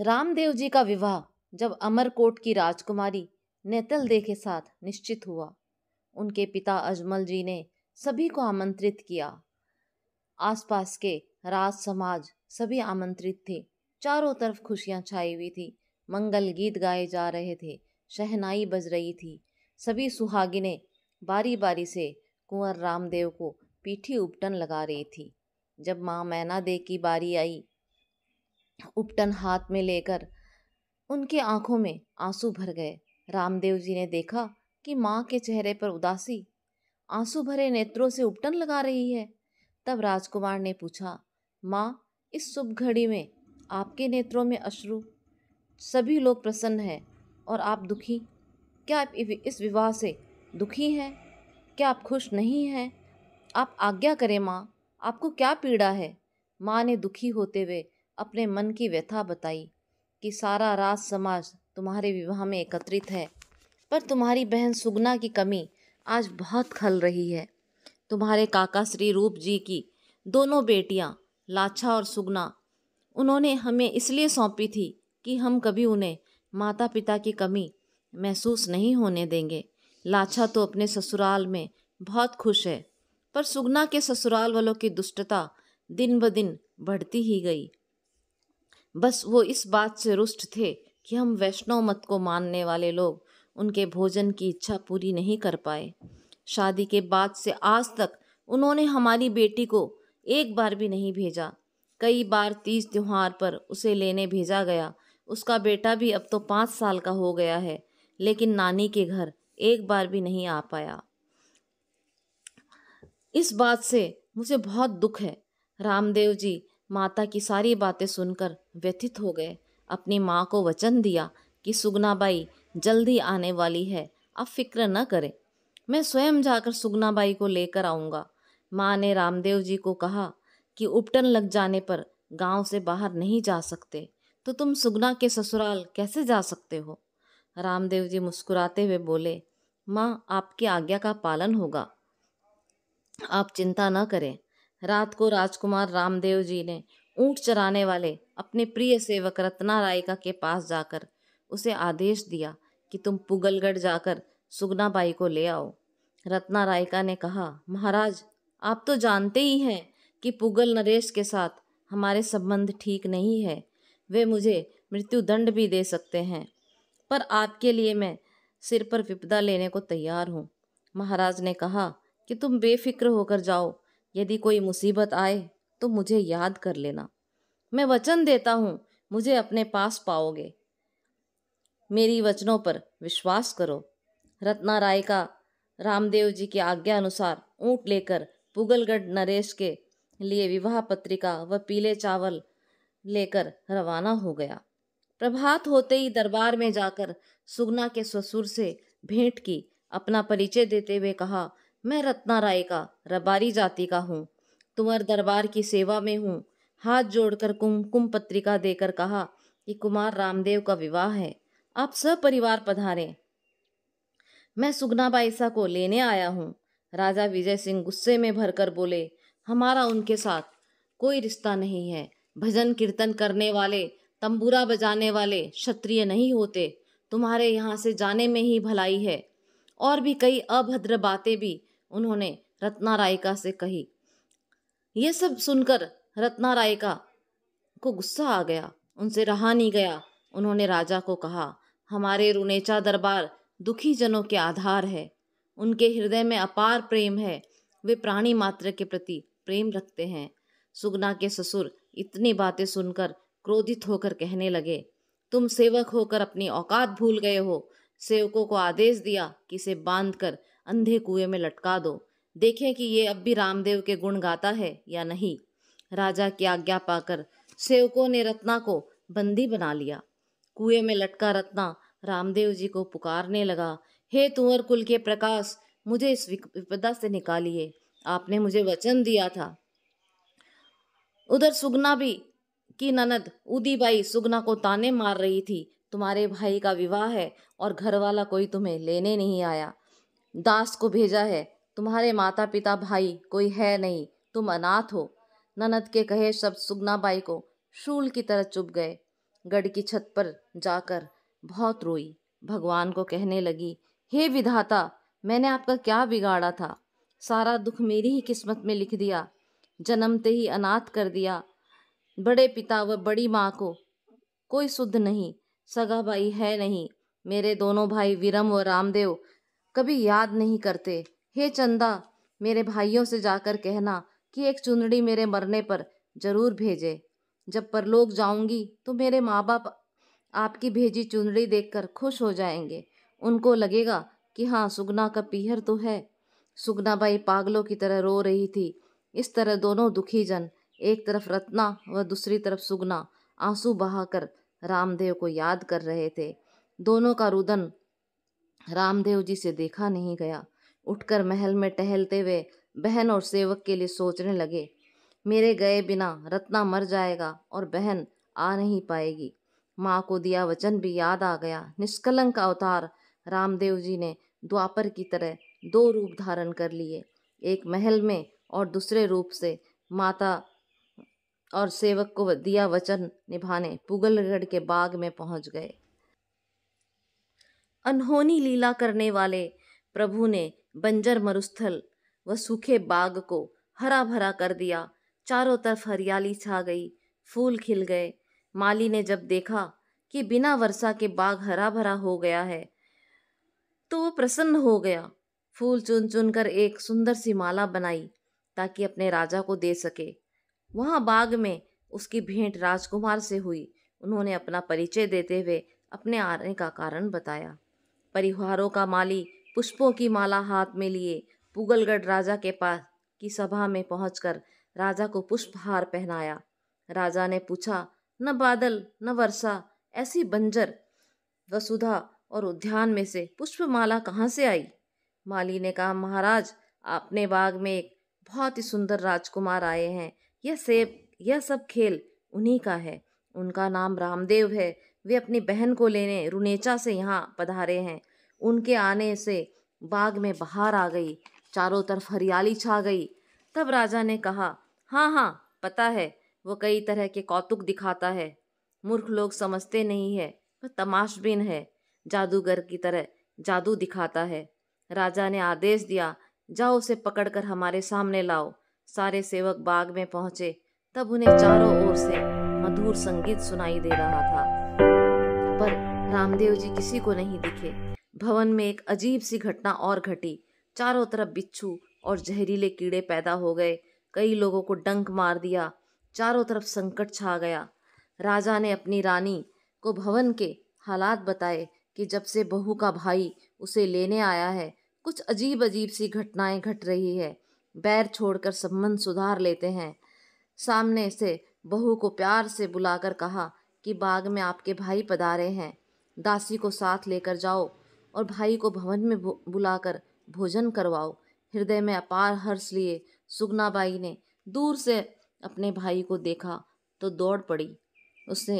रामदेव जी का विवाह जब अमरकोट की राजकुमारी नेतल दे के साथ निश्चित हुआ, उनके पिता अजमल जी ने सभी को आमंत्रित किया। आसपास के राज समाज सभी आमंत्रित थे। चारों तरफ खुशियां छाई हुई थी। मंगल गीत गाए जा रहे थे, शहनाई बज रही थी। सभी सुहागिनें बारी बारी से कुंवर रामदेव को पीठी उपटन लगा रही थी। जब माँ मैना दे की बारी आई, उपटन हाथ में लेकर उनके आंखों में आंसू भर गए। रामदेव जी ने देखा कि माँ के चेहरे पर उदासी आंसू भरे नेत्रों से उपटन लगा रही है। तब राजकुमार ने पूछा, माँ, इस शुभ घड़ी में आपके नेत्रों में अश्रु, सभी लोग प्रसन्न हैं और आप दुखी। क्या आप इस विवाह से दुखी हैं? क्या आप खुश नहीं हैं? आप आज्ञा करें माँ, आपको क्या पीड़ा है? माँ ने दुखी होते हुए अपने मन की व्यथा बताई कि सारा राज समाज तुम्हारे विवाह में एकत्रित है, पर तुम्हारी बहन सुगना की कमी आज बहुत खल रही है। तुम्हारे काका श्री रूप जी की दोनों बेटियां लाछा और सुगना उन्होंने हमें इसलिए सौंपी थी कि हम कभी उन्हें माता पिता की कमी महसूस नहीं होने देंगे। लाछा तो अपने ससुराल में बहुत खुश है, पर सुगना के ससुराल वालों की दुष्टता दिन ब दिन बढ़ती ही गई। बस वो इस बात से रुष्ट थे कि हम वैष्णव मत को मानने वाले लोग उनके भोजन की इच्छा पूरी नहीं कर पाए। शादी के बाद से आज तक उन्होंने हमारी बेटी को एक बार भी नहीं भेजा। कई बार तीज त्योहार पर उसे लेने भेजा गया। उसका बेटा भी अब तो 5 साल का हो गया है, लेकिन नानी के घर एक बार भी नहीं आ पाया। इस बात से मुझे बहुत दुख है। रामदेव जी माता की सारी बातें सुनकर व्यथित हो गए। अपनी माँ को वचन दिया कि सुगनाबाई जल्दी आने वाली है, आप फिक्र न करें, मैं स्वयं जाकर सुगनाबाई को लेकर आऊँगा। माँ ने रामदेव जी को कहा कि उपटन लग जाने पर गांव से बाहर नहीं जा सकते, तो तुम सुगना के ससुराल कैसे जा सकते हो? रामदेव जी मुस्कुराते हुए बोले, माँ, आपकी आज्ञा का पालन होगा, आप चिंता न करें। रात को राजकुमार रामदेव जी ने ऊंट चराने वाले अपने प्रिय सेवक रत्ना रायका के पास जाकर उसे आदेश दिया कि तुम पुगलगढ़ जाकर सुगनाबाई को ले आओ। रत्ना रायका ने कहा, महाराज, आप तो जानते ही हैं कि पुगल नरेश के साथ हमारे संबंध ठीक नहीं है। वे मुझे मृत्युदंड भी दे सकते हैं, पर आपके लिए मैं सिर पर विपदा लेने को तैयार हूँ। महाराज ने कहा कि तुम बेफिक्र होकर जाओ, यदि कोई मुसीबत आए तो मुझे याद कर लेना। मैं वचन देता हूँ, मुझे अपने पास पाओगे। मेरी वचनों पर विश्वास करो। रत्ना राय का रामदेव जी की आज्ञा अनुसार ऊंट लेकर पुगलगढ़ नरेश के लिए विवाह पत्रिका व पीले चावल लेकर रवाना हो गया। प्रभात होते ही दरबार में जाकर सुगना के ससुर से भेंट की। अपना परिचय देते हुए कहा, मैं रत्ना राय का रबारी जाति का हूँ, तुम्हारे दरबार की सेवा में हूँ। हाथ जोड़कर कुमकुम पत्रिका देकर कहा कि कुमार रामदेव का विवाह है, आप सपरिवार पधारें। मैं सुगनाबाई सा को लेने आया हूँ। राजा विजय सिंह गुस्से में भरकर बोले, हमारा उनके साथ कोई रिश्ता नहीं है। भजन कीर्तन करने वाले, तंबूरा बजाने वाले क्षत्रिय नहीं होते। तुम्हारे यहाँ से जाने में ही भलाई है। और भी कई अभद्र बातें भी उन्होंने रत्ना रायका से कही। ये सब सुनकर रत्ना रायका को गुस्सा आ गया, उनसे रहा नहीं गया। उन्होंने राजा को कहा, हमारे रुनेचा दरबार दुखी जनों के आधार है, उनके हृदय में अपार प्रेम है, वे प्राणी मात्र के प्रति प्रेम रखते हैं। सुगना के ससुर इतनी बातें सुनकर क्रोधित होकर कहने लगे, तुम सेवक होकर अपनी औकात भूल गए हो। सेवकों को आदेश दिया कि इसे बांधकर अंधे कुएं में लटका दो, देखें कि ये अब भी रामदेव के गुण गाता है या नहीं। राजा की आज्ञा पाकर सेवकों ने रत्ना को बंदी बना लिया। कुएं में लटका रत्ना रामदेव जी को पुकारने लगा, हे तुंवर कुल के प्रकाश, मुझे इस विपदा से निकालिए, आपने मुझे वचन दिया था। उधर सुगना भी की ननद उदीबाई सुगना को ताने मार रही थी, तुम्हारे भाई का विवाह है और घर वाला कोई तुम्हें लेने नहीं आया। दास को भेजा है, तुम्हारे माता पिता भाई कोई है नहीं, तुम अनाथ हो। ननद के कहे शब्द सुगनाबाई को शूल की तरह चुभ गए। गढ़ की छत पर जाकर बहुत रोई। भगवान को कहने लगी, हे विधाता, मैंने आपका क्या बिगाड़ा था? सारा दुख मेरी ही किस्मत में लिख दिया। जन्मते ही अनाथ कर दिया। बड़े पिता व बड़ी माँ को कोई सुध नहीं, सगा भाई है नहीं। मेरे दोनों भाई वीरम व रामदेव कभी याद नहीं करते। हे चंदा, मेरे भाइयों से जाकर कहना कि एक चुनरी मेरे मरने पर जरूर भेजे। जब परलोक जाऊंगी तो मेरे माँ बाप आपकी भेजी चुनरी देखकर खुश हो जाएंगे। उनको लगेगा कि हाँ, सुगना का पीहर तो है। सुगना बाई पागलों की तरह रो रही थी। इस तरह दोनों दुखी जन, एक तरफ रत्ना व दूसरी तरफ सुगना, आंसू बहाकर रामदेव को याद कर रहे थे। दोनों का रुदन रामदेव जी से देखा नहीं गया। उठकर महल में टहलते हुए बहन और सेवक के लिए सोचने लगे, मेरे गए बिना रत्ना मर जाएगा और बहन आ नहीं पाएगी। माँ को दिया वचन भी याद आ गया। निष्कलंक अवतार रामदेव जी ने द्वापर की तरह दो रूप धारण कर लिए, एक महल में और दूसरे रूप से माता और सेवक को दिया वचन निभाने पुगलगढ़ के बाग में पहुंच गए। अनहोनी लीला करने वाले प्रभु ने बंजर मरुस्थल व सूखे बाग को हरा भरा कर दिया। चारों तरफ हरियाली छा गई, फूल खिल गए। माली ने जब देखा कि बिना वर्षा के बाग हरा भरा हो गया है तो वो प्रसन्न हो गया। फूल चुन चुन कर एक सुंदर सी माला बनाई ताकि अपने राजा को दे सके। वहां बाग में उसकी भेंट राजकुमार से हुई। उन्होंने अपना परिचय देते हुए अपने आने का कारण बताया। परिवारों का माली पुष्पों की माला हाथ में लिए पुगलगढ़ राजा के पास की सभा में पहुंचकर राजा को पुष्पहार पहनाया। राजा ने पूछा, न बादल न वर्षा, ऐसी बंजर वसुधा और उद्यान में से पुष्पमाला कहाँ से आई? माली ने कहा, महाराज, अपने बाग में एक बहुत ही सुंदर राजकुमार आए हैं। यह सब खेल उन्हीं का है। उनका नाम रामदेव है। वे अपनी बहन को लेने रुनेचा से यहाँ पधारे हैं। उनके आने से बाग में बहार आ गई, चारों तरफ हरियाली छा गई। तब राजा ने कहा, हाँ हाँ, पता है, वो कई तरह के कौतुक दिखाता है। मूर्ख लोग समझते नहीं है, वह तमाशबीन है, जादूगर की तरह जादू दिखाता है। राजा ने आदेश दिया, जाओ उसे पकड़कर हमारे सामने लाओ। सारे सेवक बाग में पहुंचे। तब उन्हें चारों ओर से मधुर संगीत सुनाई दे रहा था, पर रामदेव जी किसी को नहीं दिखे। भवन में एक अजीब सी घटना और घटी। चारों तरफ बिच्छू और जहरीले कीड़े पैदा हो गए। कई लोगों को डंक मार दिया। चारों तरफ संकट छा गया। राजा ने अपनी रानी को भवन के हालात बताए कि जब से बहू का भाई उसे लेने आया है, कुछ अजीब अजीब सी घटनाएं घट रही है। बैर छोड़कर संबंध सुधार लेते हैं। सामने से बहू को प्यार से बुलाकर कहा कि बाग में आपके भाई पधारे हैं, दासी को साथ लेकर जाओ और भाई को भवन में बुलाकर भोजन करवाओ। हृदय में अपार हर्ष लिए सुगना बाई ने दूर से अपने भाई को देखा तो दौड़ पड़ी। उससे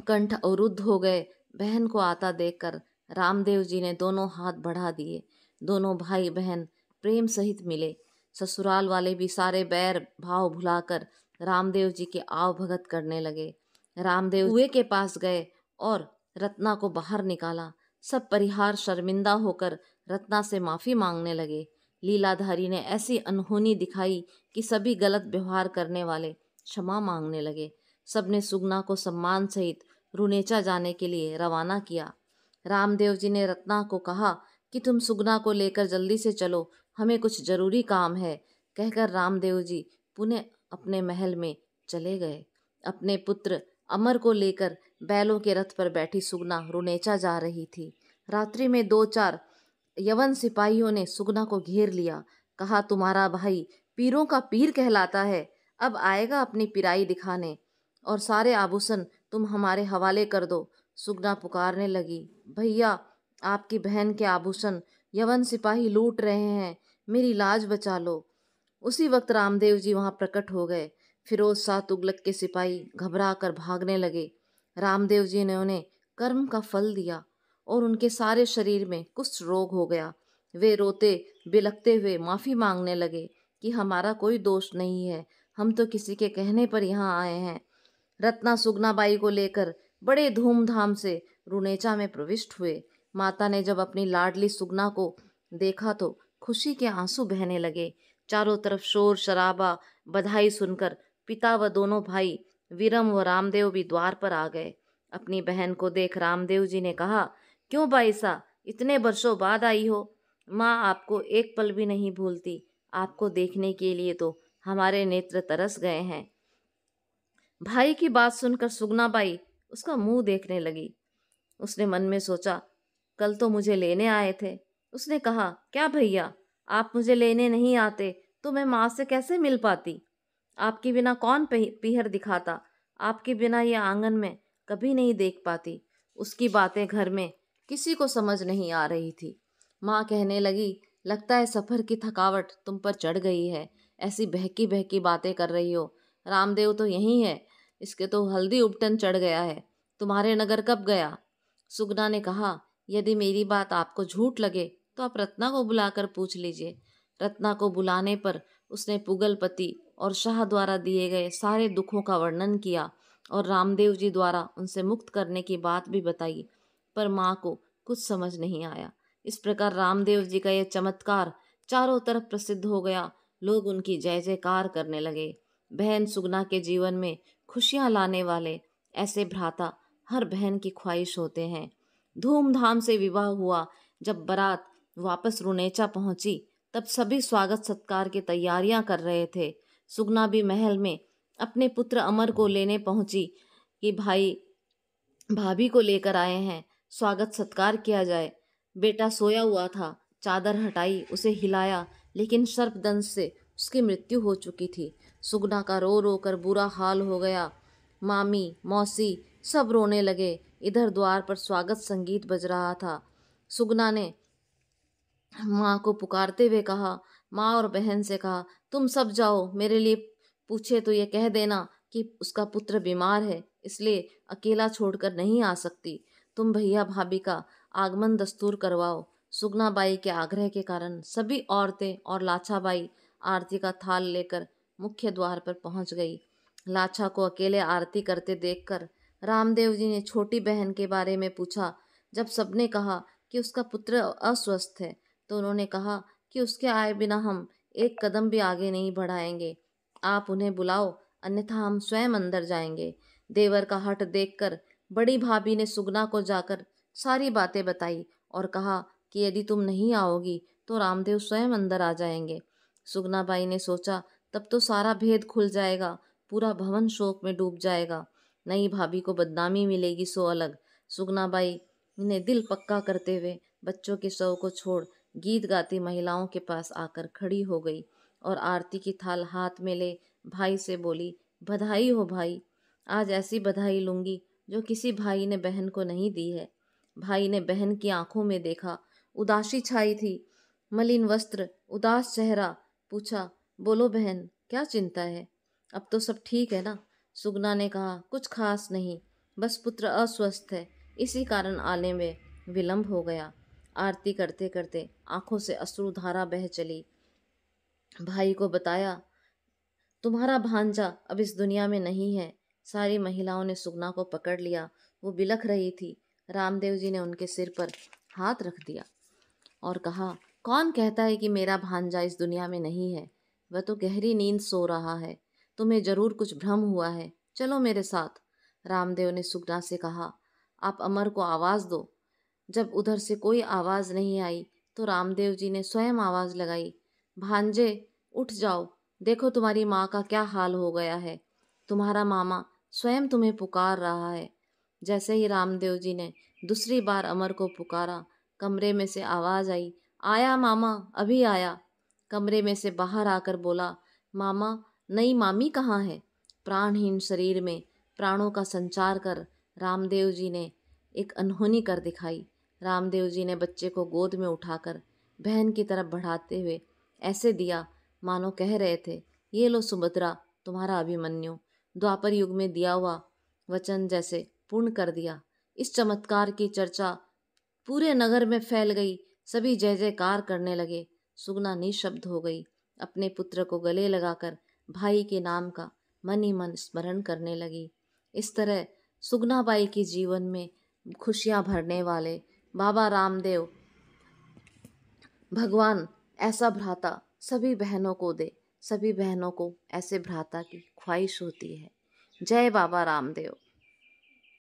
कंठ अवरुद्ध हो गए। बहन को आता देखकर रामदेव जी ने दोनों हाथ बढ़ा दिए। दोनों भाई बहन प्रेम सहित मिले। ससुराल वाले भी सारे बैर भाव भुलाकर रामदेव जी के आव भगत करने लगे। रामदेव कुएं के पास गए और रत्ना को बाहर निकाला। सब परिहार शर्मिंदा होकर रत्ना से माफी मांगने लगे। लीलाधारी ने ऐसी अनहोनी दिखाई कि सभी गलत व्यवहार करने वाले क्षमा मांगने लगे। सबने सुगना को सम्मान सहित रुनेचा जाने के लिए रवाना किया। रामदेव जी ने रत्ना को कहा कि तुम सुगना को लेकर जल्दी से चलो, हमें कुछ जरूरी काम है। कहकर रामदेव जी पुनः अपने महल में चले गए। अपने पुत्र अमर को लेकर बैलों के रथ पर बैठी सुगना रुनेचा जा रही थी। रात्रि में 2-4 यवन सिपाहियों ने सुगना को घेर लिया। कहा, तुम्हारा भाई पीरों का पीर कहलाता है, अब आएगा अपनी पिराई दिखाने, और सारे आभूषण तुम हमारे हवाले कर दो। सुगना पुकारने लगी, भैया, आपकी बहन के आभूषण यवन सिपाही लूट रहे हैं, मेरी लाज बचा लो। उसी वक्त रामदेव जी वहां प्रकट हो गए। फिरोज शाह तुगलक के सिपाही घबरा कर भागने लगे। रामदेव जी ने उन्हें कर्म का फल दिया और उनके सारे शरीर में कुष्ठ रोग हो गया। वे रोते बिलखते हुए माफी मांगने लगे कि हमारा कोई दोष नहीं है, हम तो किसी के कहने पर यहाँ आए हैं। रत्ना सुगनाबाई को लेकर बड़े धूमधाम से रुनेचा में प्रविष्ट हुए। माता ने जब अपनी लाडली सुगना को देखा तो खुशी के आंसू बहने लगे। चारों तरफ शोर शराबा, बधाई सुनकर पिता व दोनों भाई वीरम व रामदेव भी द्वार पर आ गए। अपनी बहन को देख रामदेव जी ने कहा, क्यों बाईसा, इतने वर्षों बाद आई हो? माँ आपको एक पल भी नहीं भूलती। आपको देखने के लिए तो हमारे नेत्र तरस गए हैं। भाई की बात सुनकर सुगनाबाई उसका मुंह देखने लगी। उसने मन में सोचा, कल तो मुझे लेने आए थे। उसने कहा, क्या भैया, आप मुझे लेने नहीं आते तो मैं माँ से कैसे मिल पाती? आपके बिना कौन पीहर दिखाता? आपके बिना ये आंगन में कभी नहीं देख पाती। उसकी बातें घर में किसी को समझ नहीं आ रही थी। माँ कहने लगी, लगता है सफ़र की थकावट तुम पर चढ़ गई है, ऐसी बहकी बहकी बातें कर रही हो। रामदेव तो यही है, इसके तो हल्दी उपटन चढ़ गया है। तुम्हारे नगर कब गया? सुगना ने कहा, यदि मेरी बात आपको झूठ लगे तो आप रत्ना को बुलाकर पूछ लीजिए। रत्ना को बुलाने पर उसने पुगलपति और शाह द्वारा दिए गए सारे दुखों का वर्णन किया और रामदेव जी द्वारा उनसे मुक्त करने की बात भी बताई, पर माँ को कुछ समझ नहीं आया। इस प्रकार रामदेव जी का यह चमत्कार चारों तरफ प्रसिद्ध हो गया। लोग उनकी जय जयकार करने लगे। बहन सुगना के जीवन में खुशियां लाने वाले ऐसे भ्राता हर बहन की ख्वाहिश होते हैं। धूमधाम से विवाह हुआ। जब बारात वापस रुनेचा पहुंची तब सभी स्वागत सत्कार की तैयारियां कर रहे थे। सुगना भी महल में अपने पुत्र अमर को लेने पहुंची कि भाई भाभी को लेकर आए हैं, स्वागत सत्कार किया जाए। बेटा सोया हुआ था, चादर हटाई, उसे हिलाया, लेकिन सर्पदंश से उसकी मृत्यु हो चुकी थी। सुगना का रो रो कर बुरा हाल हो गया। मामी मौसी सब रोने लगे। इधर द्वार पर स्वागत संगीत बज रहा था। सुगना ने माँ को पुकारते हुए कहा, माँ और बहन से कहा, तुम सब जाओ, मेरे लिए पूछे तो ये कह देना कि उसका पुत्र बीमार है, इसलिए अकेला छोड़कर नहीं आ सकती। तुम भैया भाभी का आगमन दस्तूर करवाओ। सुगनाबाई के आग्रह के कारण सभी औरतें और लाछाबाई आरती का थाल लेकर मुख्य द्वार पर पहुंच गई। लाछा को अकेले आरती करते देखकर रामदेव जी ने छोटी बहन के बारे में पूछा। जब सबने कहा कि उसका पुत्र अस्वस्थ है तो उन्होंने कहा कि उसके आए बिना हम एक कदम भी आगे नहीं बढ़ाएंगे। आप उन्हें बुलाओ, अन्यथा हम स्वयं अंदर जाएंगे। देवर का हठ देखकर बड़ी भाभी ने सुगना को जाकर सारी बातें बताई और कहा कि यदि तुम नहीं आओगी तो रामदेव स्वयं अंदर आ जाएंगे। सुगनाबाई ने सोचा, तब तो सारा भेद खुल जाएगा, पूरा भवन शोक में डूब जाएगा, नई भाभी को बदनामी मिलेगी सो अलग। सुगनाबाई ने दिल पक्का करते हुए बच्चों के शव को छोड़ गीत गाती महिलाओं के पास आकर खड़ी हो गई और आरती की थाल हाथ में ले भाई से बोली, बधाई हो भाई, आज ऐसी बधाई लूंगी जो किसी भाई ने बहन को नहीं दी है। भाई ने बहन की आंखों में देखा, उदासी छाई थी, मलिन वस्त्र, उदास चेहरा। पूछा, बोलो बहन, क्या चिंता है? अब तो सब ठीक है ना? सुगना ने कहा, कुछ खास नहीं, बस पुत्र अस्वस्थ है, इसी कारण आने में विलंब हो गया। आरती करते करते आंखों से अश्रुधारा बह चली। भाई को बताया, तुम्हारा भांजा अब इस दुनिया में नहीं है। सारी महिलाओं ने सुगना को पकड़ लिया, वो बिलख रही थी। रामदेव जी ने उनके सिर पर हाथ रख दिया और कहा, कौन कहता है कि मेरा भांजा इस दुनिया में नहीं है? वह तो गहरी नींद सो रहा है, तुम्हें जरूर कुछ भ्रम हुआ है, चलो मेरे साथ। रामदेव ने सुगना से कहा, आप अमर को आवाज़ दो। जब उधर से कोई आवाज़ नहीं आई तो रामदेव जी ने स्वयं आवाज़ लगाई, भांजे उठ जाओ, देखो तुम्हारी माँ का क्या हाल हो गया है, तुम्हारा मामा स्वयं तुम्हें पुकार रहा है। जैसे ही रामदेव जी ने दूसरी बार अमर को पुकारा, कमरे में से आवाज़ आई, आया मामा, अभी आया। कमरे में से बाहर आकर बोला, मामा, नई मामी कहाँ है? प्राणहीन शरीर में प्राणों का संचार कर रामदेव जी ने एक अनहोनी कर दिखाई। रामदेव जी ने बच्चे को गोद में उठाकर बहन की तरफ बढ़ाते हुए ऐसे दिया मानो कह रहे थे, ये लो सुभद्रा, तुम्हारा अभिमन्यु। द्वापर युग में दिया हुआ वचन जैसे पूर्ण कर दिया। इस चमत्कार की चर्चा पूरे नगर में फैल गई। सभी जय जयकार करने लगे। सुगना निशब्द हो गई। अपने पुत्र को गले लगाकर भाई के नाम का मन ही मन स्मरण करने लगी। इस तरह सुगनाबाई के जीवन में खुशियाँ भरने वाले बाबा रामदेव भगवान ऐसा भ्राता सभी बहनों को दे। सभी बहनों को ऐसे भ्राता की ख्वाहिश होती है। जय बाबा रामदेव।